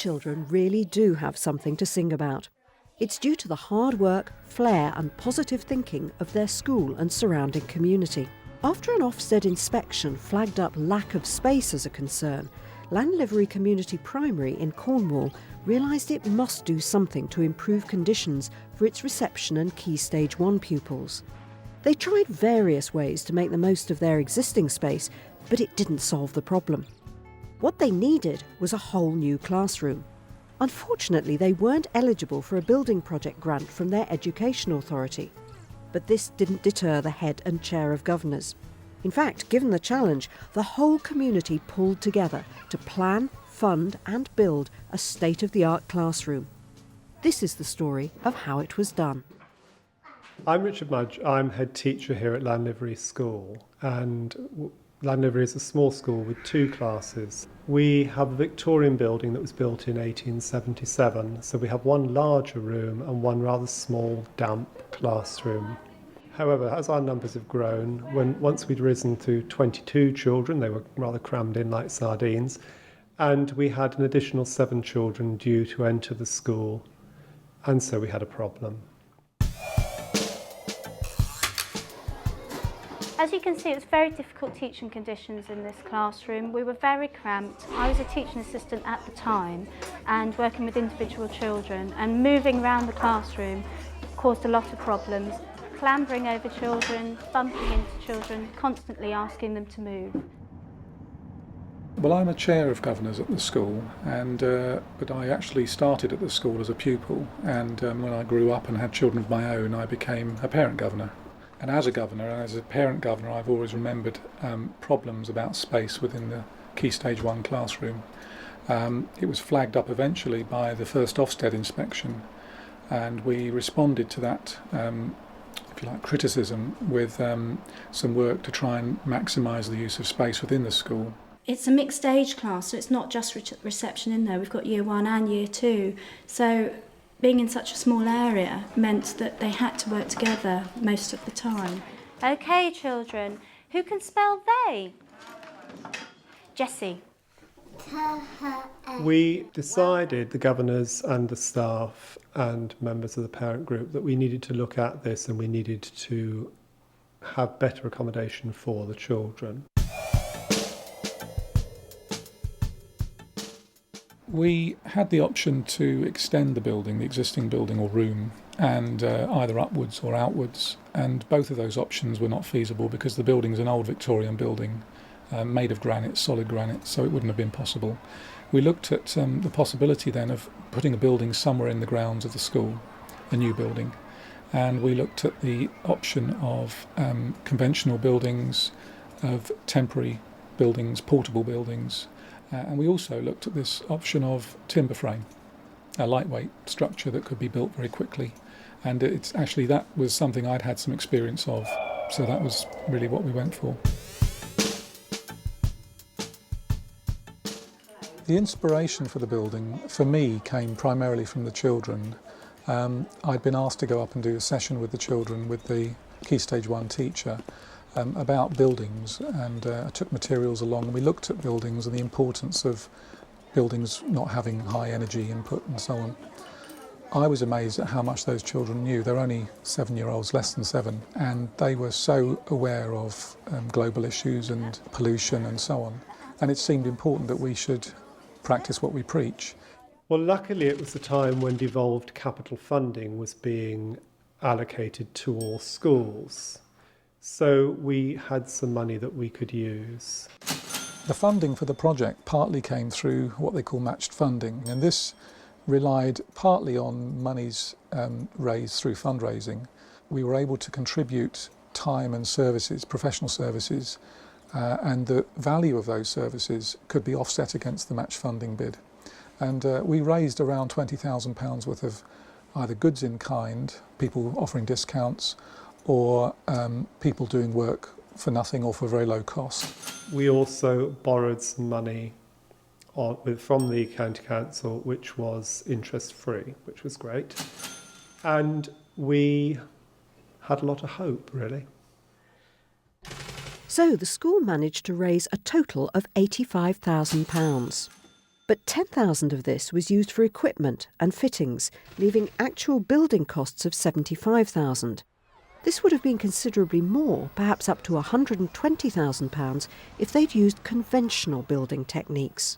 children really do have something to sing about. It's due to the hard work, flair and positive thinking of their school and surrounding community. After an Ofsted inspection flagged up lack of space as a concern, Lanlivery Primary in Cornwall realised it must do something to improve conditions for its reception and Key Stage 1 pupils. They tried various ways to make the most of their existing space, but it didn't solve the problem. What they needed was a whole new classroom. Unfortunately, they weren't eligible for a building project grant from their education authority. But this didn't deter the head and chair of governors. In fact, given the challenge, the whole community pulled together to plan, fund and build a state-of-the-art classroom. This is the story of how it was done. I'm Richard Mudge. I'm head teacher here at Lanlivery School, and Lanlivery is a small school with 2 classes. We have a Victorian building that was built in 1877, so we have one larger room and one rather small, damp classroom. However, as our numbers have grown, once we'd risen to 22 children, they were rather crammed in like sardines, and we had an additional 7 children due to enter the school, and so we had a problem. As you can see, it was very difficult teaching conditions in this classroom. We were very cramped. I was a teaching assistant at the time and working with individual children, and moving around the classroom caused a lot of problems. Clambering over children, bumping into children, constantly asking them to move. Well, I'm a chair of governors at the school, but I actually started at the school as a pupil, and when I grew up and had children of my own, I became a parent governor. And as a governor, and as a parent governor, I've always remembered problems about space within the Key Stage 1 classroom. It was flagged up eventually by the first Ofsted inspection, and we responded to that, if you like, criticism with some work to try and maximise the use of space within the school. It's a mixed age class, so it's not just reception in there. We've got Year 1 and Year 2. So being in such a small area meant that they had to work together most of the time. OK, children, who can spell they? Jessie. We decided, the governors and the staff and members of the parent group, that we needed to look at this and we needed to have better accommodation for the children. We had the option to extend the building, the existing building or room, and either upwards or outwards, and both of those options were not feasible because the building is an old Victorian building made of granite, solid granite, so it wouldn't have been possible. We looked at the possibility then of putting a building somewhere in the grounds of the school, a new building, and we looked at the option of conventional buildings, of temporary buildings, portable buildings, and we also looked at this option of timber frame, a lightweight structure that could be built very quickly. And it's actually, that was something I'd had some experience of, so that was really what we went for. The inspiration for the building, for me, came primarily from the children. I'd been asked to go up and do a session with the children with the Key Stage 1 teacher about buildings, and I took materials along and we looked at buildings and the importance of buildings not having high energy input and so on. I was amazed at how much those children knew. They're only 7-year-olds, less than 7, and they were so aware of global issues and pollution and so on. And it seemed important that we should practice what we preach. Well, luckily it was the time when devolved capital funding was being allocated to all schools. So we had some money that we could use. The funding for the project partly came through what they call matched funding, and this relied partly on monies raised through fundraising. We were able to contribute time and services, professional services, and the value of those services could be offset against the match funding bid. And we raised around £20,000 worth of either goods in kind, people offering discounts, or people doing work for nothing or for very low cost. We also borrowed some money from the county council, which was interest-free, which was great. And we had a lot of hope, really. So the school managed to raise a total of £85,000. But 10,000 of this was used for equipment and fittings, leaving actual building costs of 75,000. This would have been considerably more, perhaps up to £120,000, if they'd used conventional building techniques.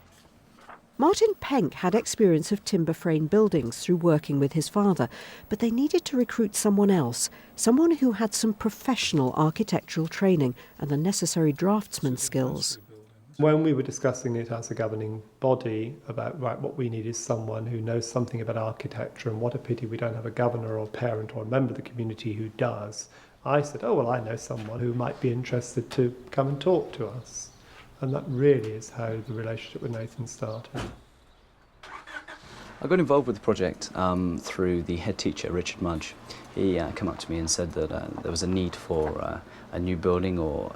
Martin Penk had experience of timber frame buildings through working with his father, but they needed to recruit someone else, someone who had some professional architectural training and the necessary draftsman skills. When we were discussing it as a governing body about, right, what we need is someone who knows something about architecture, and what a pity we don't have a governor or parent or a member of the community who does, I said, oh, well, I know someone who might be interested to come and talk to us. And that really is how the relationship with Nathan started. I got involved with the project through the head teacher, Richard Mudge. He came up to me and said that there was a need for a new building or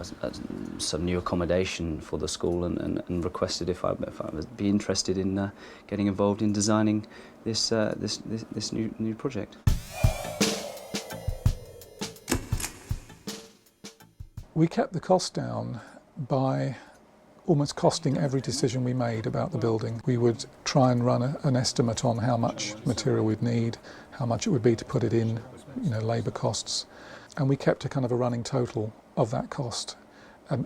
some new accommodation for the school, and requested if I would be interested in getting involved in designing this new project. We kept the cost down by almost costing every decision we made about the building. We would try and run an estimate on how much material we'd need, how much it would be to put it in, labour costs, and we kept a kind of a running total of that cost.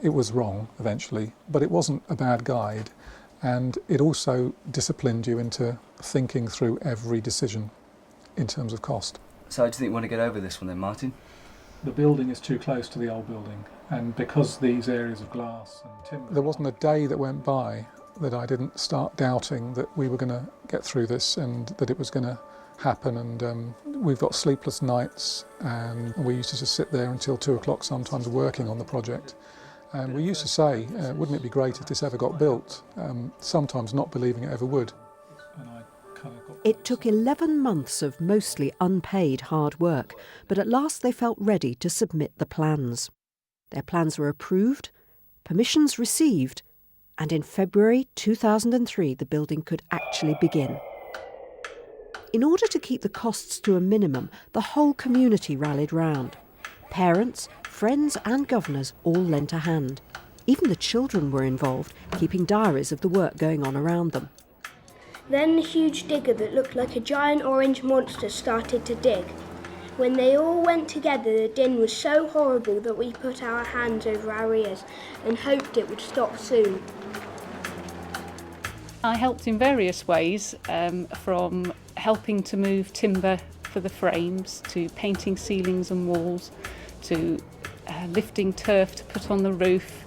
It was wrong eventually, but it wasn't a bad guide, and it also disciplined you into thinking through every decision in terms of cost. So how do you think we want to get over this one then, Martin? The building is too close to the old building, and because these areas of glass and timber... There wasn't a day that went by that I didn't start doubting that we were going to get through this and that it was going to happen, and we've got sleepless nights, and we used to just sit there until 2 o'clock sometimes working on the project. And we used to say, wouldn't it be great if this ever got built, sometimes not believing it ever would. It took 11 months of mostly unpaid hard work, but at last they felt ready to submit the plans. Their plans were approved, permissions received, and in February 2003 the building could actually begin. In order to keep the costs to a minimum, the whole community rallied round. Parents, friends and governors all lent a hand. Even the children were involved, keeping diaries of the work going on around them. Then the huge digger that looked like a giant orange monster started to dig. When they all went together, the din was so horrible that we put our hands over our ears and hoped it would stop soon. I helped in various ways, from helping to move timber for the frames, to painting ceilings and walls, to lifting turf to put on the roof,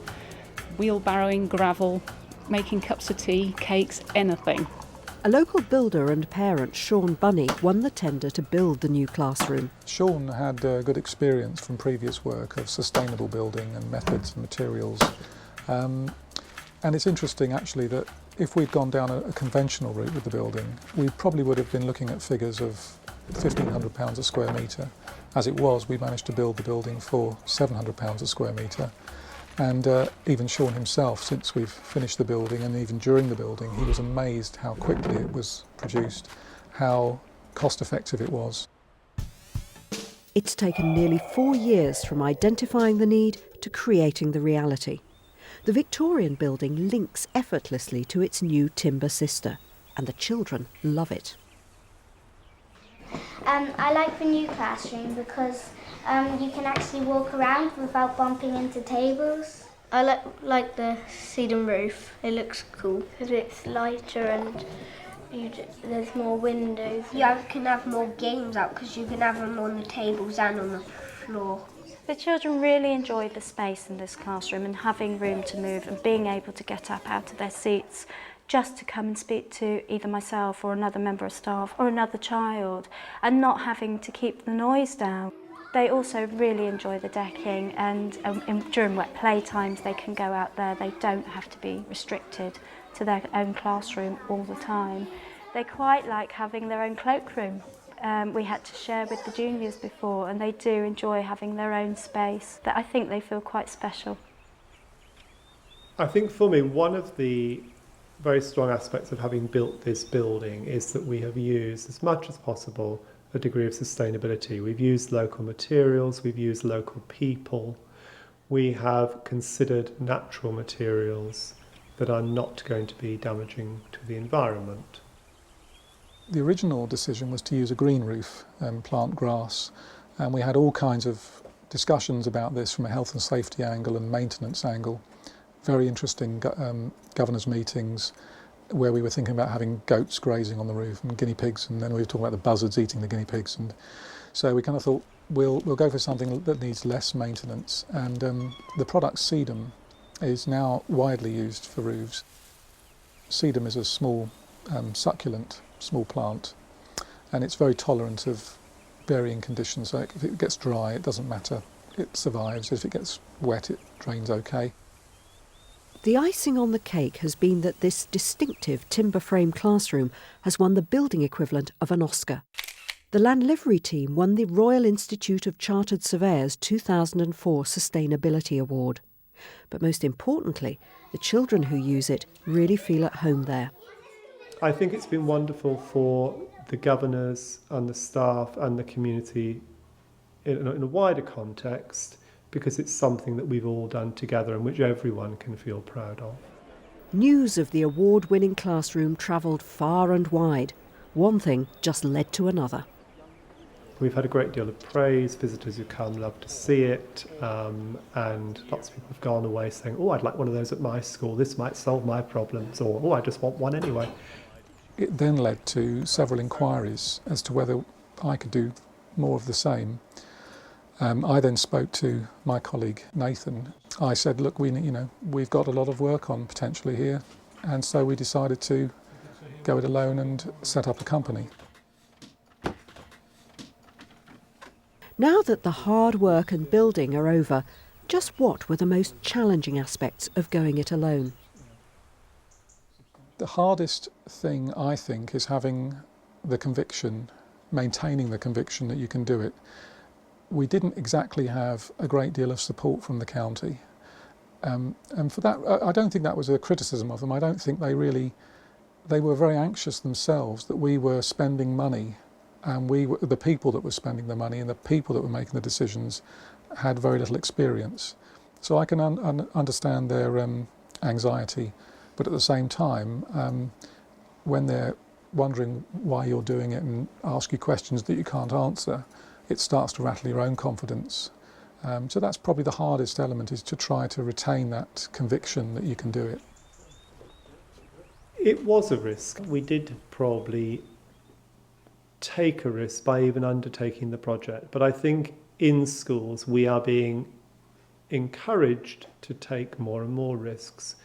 wheelbarrowing gravel, making cups of tea, cakes, anything. A local builder and parent, Sean Bunny, won the tender to build the new classroom. Sean had good experience from previous work of sustainable building and methods and materials. And it's interesting actually that if we'd gone down a conventional route with the building, we probably would have been looking at figures of £1,500 a square metre. As it was, we managed to build the building for £700 a square metre. And even Sean himself, since we've finished the building and even during the building, he was amazed how quickly it was produced, how cost effective it was. It's taken nearly 4 years from identifying the need to creating the reality. The Victorian building links effortlessly to its new timber sister, and the children love it. I like the new classroom because you can actually walk around without bumping into tables. I like the cedar roof. It looks cool because it's lighter and there's more windows. You can have more games out because you can have them on the tables and on the floor. The children really enjoyed the space in this classroom and having room to move and being able to get up out of their seats just to come and speak to either myself or another member of staff or another child, and not having to keep the noise down. They also really enjoy the decking, and during wet playtimes they can go out there. They don't have to be restricted to their own classroom all the time. They quite like having their own cloakroom. We had to share with the juniors before, and they do enjoy having their own space. That I think they feel quite special. I think for me, one of the very strong aspects of having built this building is that we have used, as much as possible, a degree of sustainability. We've used local materials, we've used local people, we have considered natural materials, that are not going to be damaging to the environment. The original decision was to use a green roof and plant grass, and we had all kinds of discussions about this from a health and safety angle and maintenance angle. Very interesting governors' meetings where we were thinking about having goats grazing on the roof and guinea pigs, and then we were talking about the buzzards eating the guinea pigs, and so we kind of thought we'll go for something that needs less maintenance, and the product sedum is now widely used for roofs. Sedum is a small succulent, small plant, and it's very tolerant of varying conditions, so if it gets dry it doesn't matter, it survives. If it gets wet it drains okay. The icing on the cake has been that this distinctive timber frame classroom has won the building equivalent of an Oscar. The Lanlivery team won the Royal Institute of Chartered Surveyors 2004 Sustainability Award. But most importantly, the children who use it really feel at home there. I think it's been wonderful for the governors and the staff and the community in a wider context, because it's something that we've all done together and which everyone can feel proud of. News of the award-winning classroom travelled far and wide. One thing just led to another. We've had a great deal of praise, visitors who come love to see it, and lots of people have gone away saying, oh, I'd like one of those at my school, this might solve my problems, or oh, I just want one anyway. It then led to several inquiries as to whether I could do more of the same. I then spoke to my colleague Nathan. I said, look, we've got a lot of work on potentially here, and so we decided to go it alone and set up a company. Now that the hard work and building are over, just what were the most challenging aspects of going it alone? The hardest thing, I think, is having the conviction, maintaining the conviction that you can do it. We didn't exactly have a great deal of support from the county. And for that, I don't think that was a criticism of them. I don't think they were very anxious themselves that we were spending money, and the people that were spending the money and the people that were making the decisions had very little experience. So I can understand their anxiety, but at the same time, when they're wondering why you're doing it and ask you questions that you can't answer, it starts to rattle your own confidence. So that's probably the hardest element, is to try to retain that conviction that you can do it. It was a risk. We did probably take a risk by even undertaking the project, but I think in schools we are being encouraged to take more and more risks.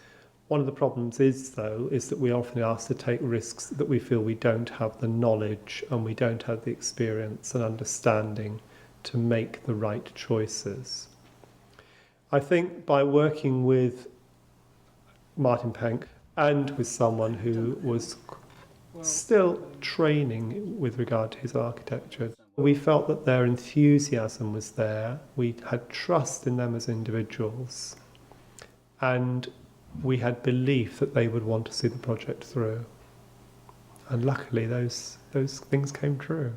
One of the problems is that we are often asked to take risks that we feel we don't have the knowledge and we don't have the experience and understanding to make the right choices. I think by working with Martin Penk and with someone who was still training with regard to his architecture, we felt that their enthusiasm was there, we had trust in them as individuals, and we had belief that they would want to see the project through. And luckily those things came true.